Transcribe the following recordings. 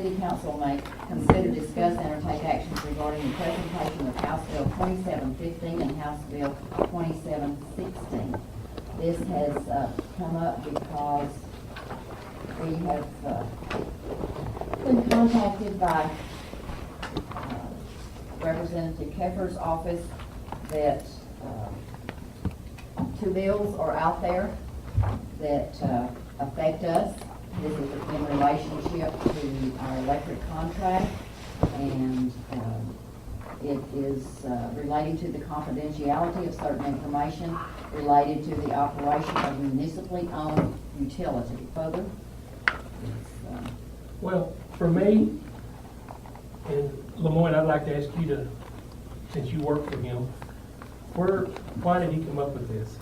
City Council may consider, discuss, and or take actions regarding the presentation of House Bill 2715 and House Bill 2716. This has come up because we have been contacted by Representative Keffer's office that two bills are out there that affect us. This is in relationship to our electric contract, and it is relating to the confidentiality of certain information related to the operation of municipally owned utility. Further? Well, for me, and Lemoyne, I'd like to ask you to, since you work for him, why did he come up with this?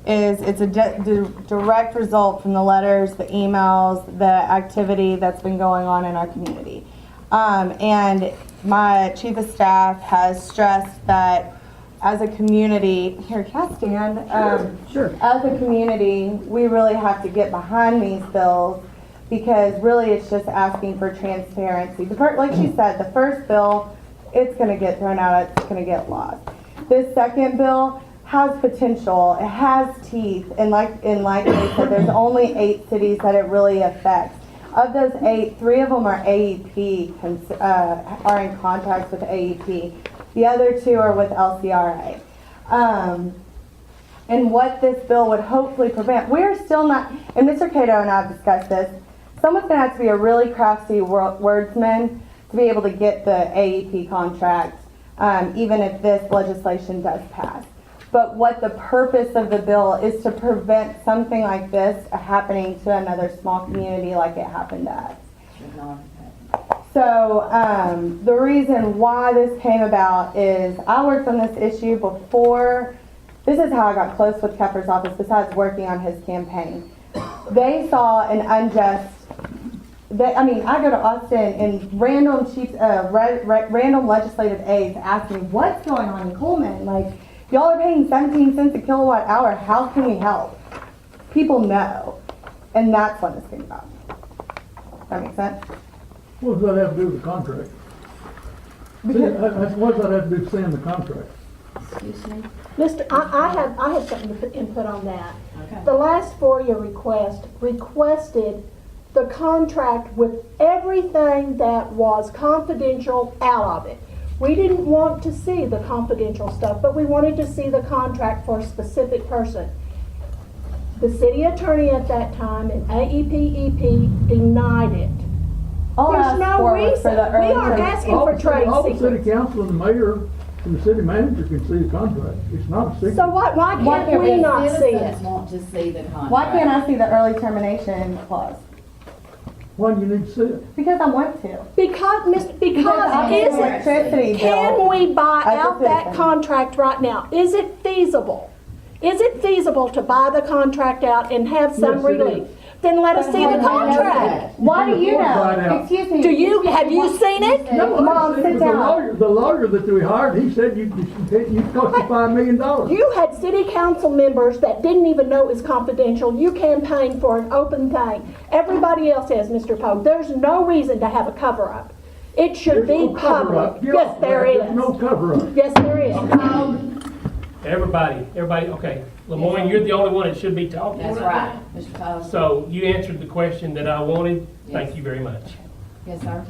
It's a direct result from the letters, the emails, the activity that's been going on in our community. And my chief of staff has stressed that as a community, here, can I stand? Sure. As a community, we really have to get behind these bills because really it's just asking for transparency. Like she said, the first bill, it's going to get thrown out, it's going to get lost. This second bill has potential, it has teeth, and like they said, there's only 8 cities that it really affects. Of those 8, 3 of them are AEP, are in contracts with AEP. The other 2 are with LCRA. And what this bill would hopefully prevent, we're still not, and Mr. Cato and I have discussed this, someone's going to have to be a really crafty wordsman to be able to get the AEP contract, even if this legislation does pass. But what the purpose of the bill is to prevent something like this happening to another small community like it happened to us. So the reason why this came about is I worked on this issue before. This is how I got close with Keffer's office besides working on his campaign. They saw an unjust, I go to Austin and random random legislative aides ask me, what's going on in Coleman? Like, y'all are paying 17 cents a kilowatt hour. How can we help? People know. And that's what this came about. That makes sense? What does that have to do with the contract? What does that have to do with saying the contract? Excuse me? I had something to put input on that. Okay. The last FOIA request requested the contract with everything that was confidential out of it. We didn't want to see the confidential stuff, but we wanted to see the contract for a specific person. The city attorney at that time and AEPEP denied it. There's no reason. We aren't asking for trade All the secrets. city council and the mayor and the city manager can see the contract. It's not a secret. So why can't we not see Citizens it? want to see the contract. Why can't I see the early termination clause? Why do you need to see it? Because I want to. Because I'm is an electricity it, bill can we buy as a out that citizen. contract right now? Is it feasible? Is it feasible to buy the contract out and have some Yes, it relief? is. Then let us see how the do I know contract. Why do you Right know? out. Excuse me. Have you seen it? No, Mom, sit down. the lawyer that we hired, he said you cost you $5 million. You had city council members that didn't even know it was confidential. You campaigned for an open thing. Everybody else has, Mr. Poe. There's no reason to have a cover-up. It should There's be no cover-up. public. Yes, there is. There's no cover-up. Yes, there is. Everybody, okay. Lemoyne, you're the only one that should be talking. That's right, Mr. Tyler. So you answered the question that I wanted. Thank Yes. you very much. Yes, sir.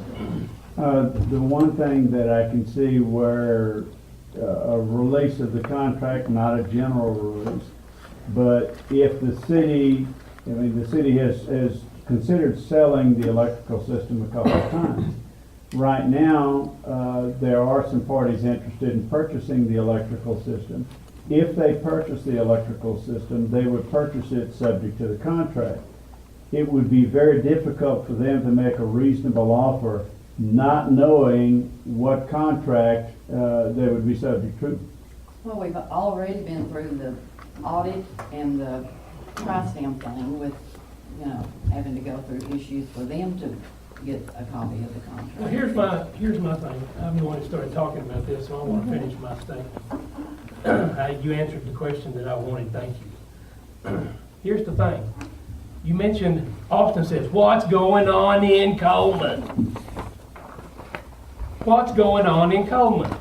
The one thing that I can see where a release of the contract, not a general release, but if the city, the city has considered selling the electrical system a couple of times. Right now, there are some parties interested in purchasing the electrical system. If they purchase the electrical system, they would purchase it subject to the contract. It would be very difficult for them to make a reasonable offer not knowing what contract they would be subject to. Well, we've already been through the audit and the tri-stamp thing with, having to go through issues for them to get a copy of the contract. Well, here's my thing. I'm the one that started talking about this, so I want to finish my statement. You answered the question that I wanted. Thank you. Here's the thing. you mentioned, Austin says, what's going on in Coleman? What's going on in Coleman?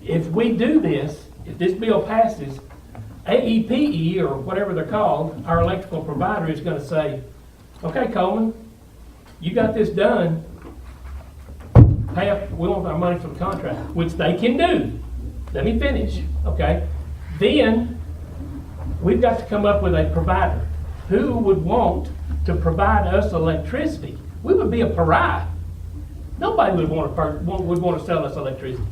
If we do this, if this bill passes, AEPE, or whatever they're called, our electrical provider is gonna say, okay, Coleman, you got this done, pay up, we want our money for the contract, which they can do. Let me finish, okay? Then, we've got to come up with a provider. Who would want to provide us electricity? We would be a pariah. Nobody would want to sell us electricity.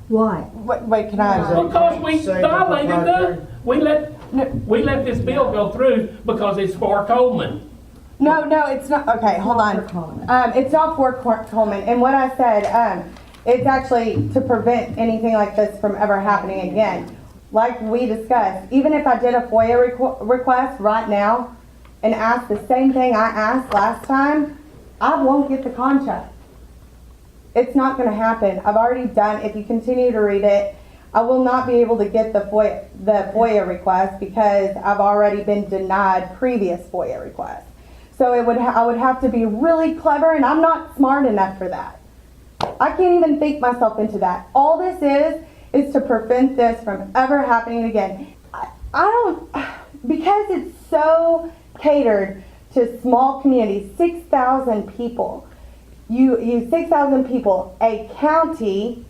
Why? Wait, can I? Because we violated we let this bill go through because it's for Coleman. No, it's not, okay, hold on. It's not for Coleman, and what I said, it's actually to prevent anything like this from ever happening again. Like we discussed, even if I did a FOIA request right now and asked the same thing I asked last time, I won't get the contract. It's not gonna happen. I've already done, if you continue to read it, I will not be able to get the FOIA request because I've already been denied previous FOIA requests. So I would have to be really clever, and I'm not smart enough for that. I can't even think myself into that. All this is to prevent this from ever happening again. I don't, because it's so catered to small communities, 6,000 people. You 6,000 people, a county,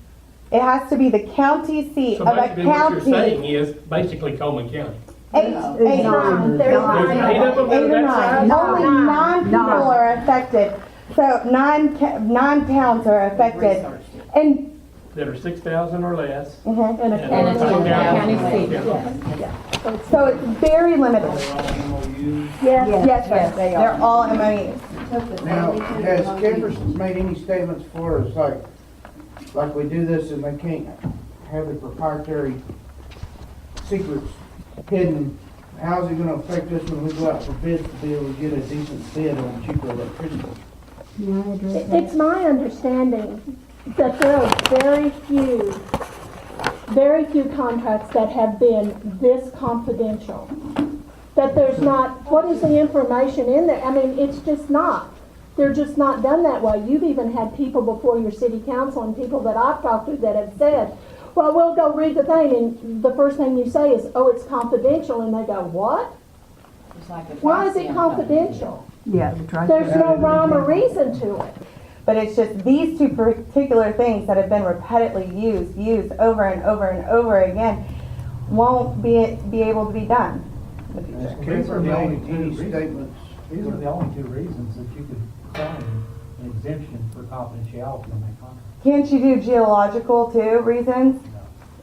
it has to be the county seat So of a basically what you're saying county. is basically Coleman County. Eight There's 8 of them that or are that 9. size? Only 9 people are affected. So 9 towns are affected. And, That are 6,000 or less. mhm. And a And it's county. county seat. seat. Yes. So it's very limited. Yes. Yes, sir. They're all MOUs. Now, has Kemper made any statements for us, like we do this and they can't have the proprietary secrets hidden? How's it gonna affect us when we go out for bids to be able to get a decent bid on cheaper electricity? May I address that? It's my understanding that there are very few contracts that have been this confidential. That there's not, what is the information in there? I mean, it's just not. They're just not done that way. You've even had people before your city council and people that I've talked to that have said, well, we'll go read the thing, and the first thing you say is, oh, it's confidential, and they go, what? It's like a Why is it tri-stem confidential? Yeah, the tri- There's no rhyme or reason to it. But it's just these two particular things that have been repeatedly used over and over and over again won't be able to be done in the future. Has Kemper made any statements? These are the only 2 reasons that you could claim an exemption for confidentiality on that contract. Can't you do geological too, reasons?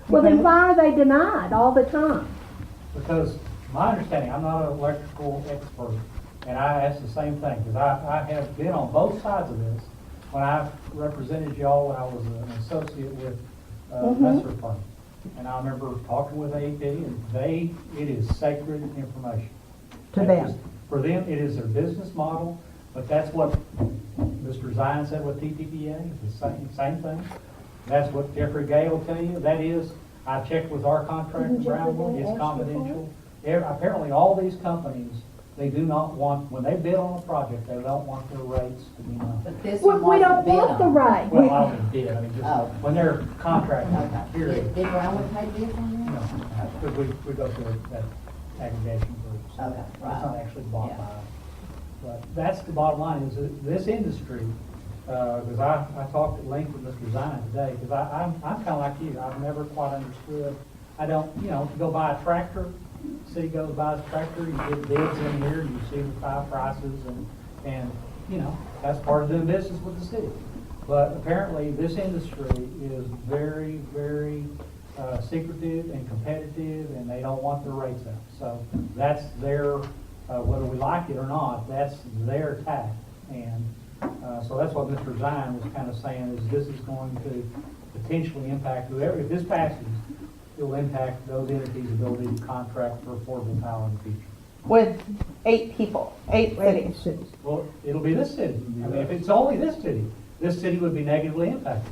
Well, then why are they denied all the time? Because my understanding, I'm not an electrical expert, and I asked the same thing, because I have been on both sides of this. When I represented y'all, when I was an associate with Messer Firm. And I remember talking with AEP, and it is sacred information. To them. For them, it is their business model, but that's what Mr. Zion said with TPPA, the same thing. That's what Jeffrey Gay will tell you. That is, I checked with our contractor, Didn't Jeffrey Brownwood, Gay it's ask you for confidential. Apparently, all these companies, they do not want, when they bid on a project, they don't want their rates to be known. But this We one wasn't don't bid want the on. right. Well, I don't bid, I mean, Oh. just, when they're contracting, Okay. period. Did Brownwood pay bids on You know, that? because we go through that aggregation group, so Okay, it's right. not actually bought Yeah. by us. But that's the bottom line, is that this industry, because I talked at length with Mr. Zion today, because I'm kind of like you, I've never quite understood. I don't, if you go buy a tractor, city goes buys a tractor, you get bids in here, you see the 5 prices, and that's part of doing business with the city. But apparently, this industry is very, very secretive and competitive, and they don't want their rates out. So that's their, whether we like it or not, that's their tack. And so that's what Mr. Zion was kind of saying, is this is going to potentially impact whoever, if this passes, it will impact those entities' ability to contract for affordable power in the future. With 8 people, 8 cities. Well, it'll be this city. I mean, if it's only this city would be negatively impacted.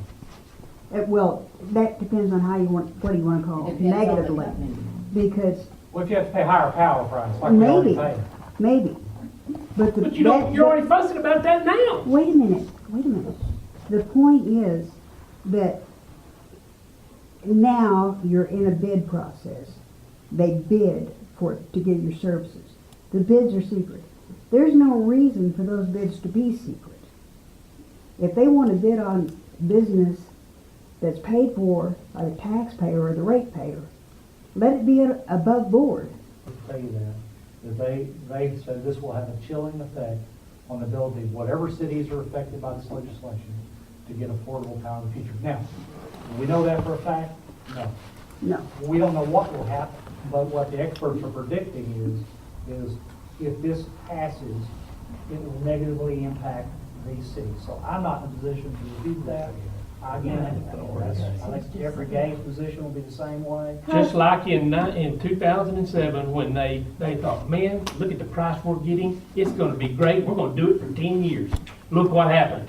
Well, that depends on how you want, what do you want to call it, Depends on the negatively. company. Because What if you have to pay higher power price, like we already maybe, pay? maybe. But the. But you don't, you're already fussing about that now. Wait a minute. The point is that now you're in a bid process. They bid to get your services. The bids are secret. There's no reason for those bids to be secret. If they want to bid on business that's paid for by the taxpayer or the ratepayer, let it be above board. I'll tell you that they said this will have a chilling effect on the ability of whatever cities are affected by this legislation to get affordable power in the future. Now, do we know that for a fact? No. No. We don't know what will happen, but what the experts are predicting is if this passes, it will negatively impact these cities. So I'm not in a position to refute that. Again, I think Jeffrey Gay's position will be the same way. Just like in 2007, when they thought, man, look at the price we're getting, it's gonna be great, we're gonna do it for 10 years. Look what happened.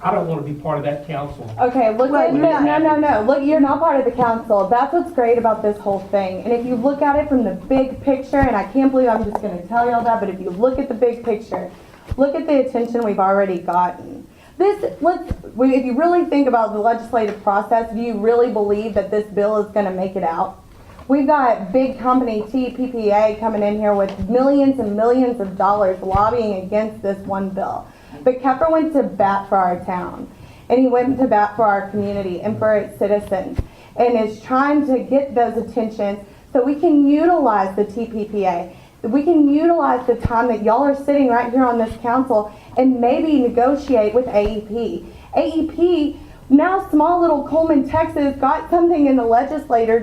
I don't wanna be part of that council. Okay, look at, no, look, you're not part of the council. That's what's great about this whole thing. And if you look at it from the big picture, and I can't believe I'm just gonna tell you all that, but if you look at the big picture, look at the attention we've already gotten. If you really think about the legislative process, do you really believe that this bill is gonna make it out? We've got big company TPPA coming in here with millions and millions of dollars lobbying against this one bill. But Keffer went to bat for our town, and he went to bat for our community and for its citizens, and is trying to get those attentions so we can utilize the TPPA. We can utilize the time that y'all are sitting right here on this council and maybe negotiate with AEP. AEP, now small little Coleman, Texas, got something in the legislature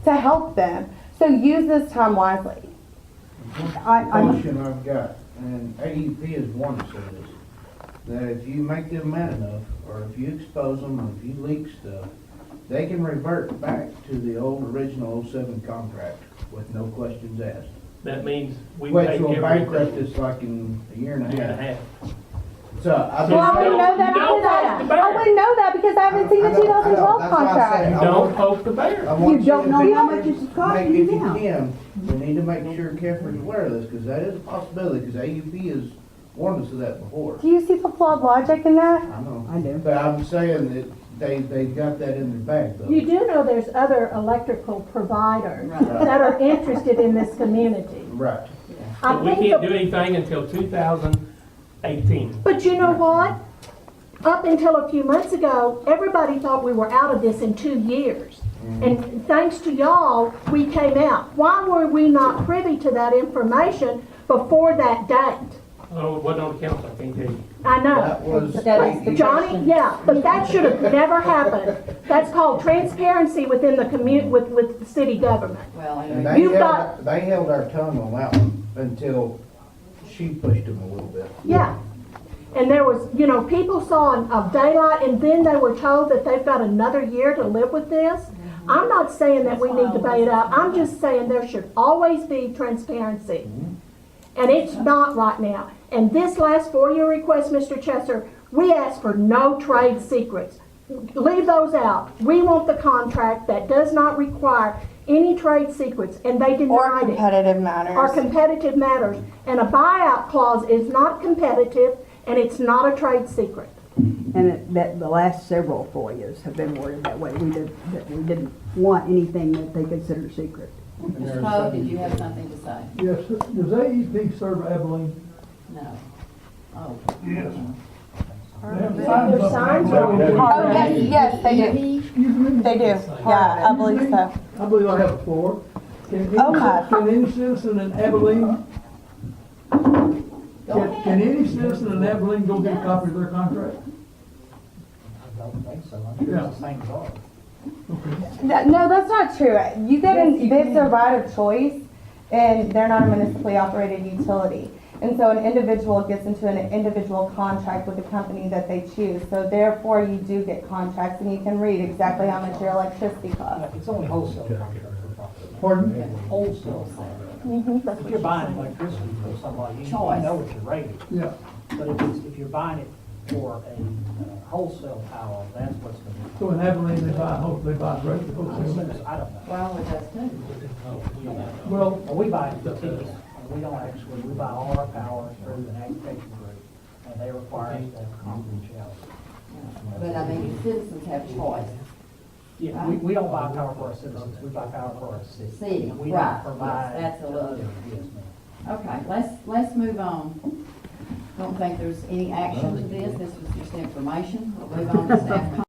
to help them. So use this time wisely. Question I've got, and AEP has warned us of this, that if you make them mad enough, or if you expose them, or if you leak stuff, they can revert back to the old original 07 contract with no questions asked. That means we Which take will bankrupt everything. us like in a year and a Year and a half. half. So I Well, I wouldn't know that You don't because poke the bear. I wouldn't know that because I haven't seen the I know, 2012 that's why I said contract. I Don't want- poke the bear. I want You don't to know make how sure- much it's costing make- you if you now. can, we need to make sure Keffer's aware of this, because that is a possibility, because AUP has warned us of that before. Do you see the flawed logic in that? I know. I do. But I'm saying that they've got that in their bag, though. You do know there's other electrical providers Right. that are interested in this community. Right. I But we think can't the- do anything until 2018. But you know what? Up until a few months ago, everybody thought we were out of this in 2 years. And thanks to y'all, we came out. Why were we not privy to that information before that date? Oh, it wasn't on the council, I can't tell you. I know. That was. That is the Johnny, question. yeah, but that should have never happened. That's called transparency within the with the city government. Well, And anyway, they held our tongue on that one until she pushed them a little bit. Yeah. And there was, people saw a daylight, and then they were told that they've got another year to live with this. I'm not saying that we need to bait it out. I'm just saying there should always be transparency. And it's not right now. And this last 4-year request, Mr. Chesser, we asked for no trade secrets. Leave those out. We want the contract that does not require any trade secrets, and they Or denied it. competitive matters. Or competitive matters. And a buyout clause is not competitive, and it's not a trade secret. And that the last several FOIAs have been worded that way. That we didn't want anything that they consider secret. Mr. Poe, did you have something to say? Yes, does AEP serve Abilene? No. Oh. They have Their signs up signs there. Oh, yes, they do. Excuse me? They do. Yeah, I believe so. I believe I have the floor. Can Okay. any citizen in Abilene, Go ahead. can any citizen in Abilene go get a copy of their contract? I don't think so. I'm sure it's the same as ours. No, that's not true. You get it's a right of choice, and they're not a municipally operated utility. And so an individual gets into an individual contract with the company that they choose. So therefore, you do get contracts, and you can read exactly how much your electricity costs. It's only wholesale contract for property. Pardon? Wholesale contract. If you're buying electricity from somebody, you Choice. know what your rate is. Yeah. But if you're buying it for a wholesale power, that's what's going to be. So in Abilene, they buy direct to I wholesale. don't know. Well, it does too. Well, We buy it for TPPA. and we don't actually, we buy all our power through an aggregation group, and they require us to have confidentiality. But I mean, citizens have choice. Yeah, we don't buy power for our citizens, we buy power for our city. City, We right, don't provide. yes, that's a little Yes, ma'am. Okay, let's move on. Don't think there's any action to this. This was just information. We'll move on to staff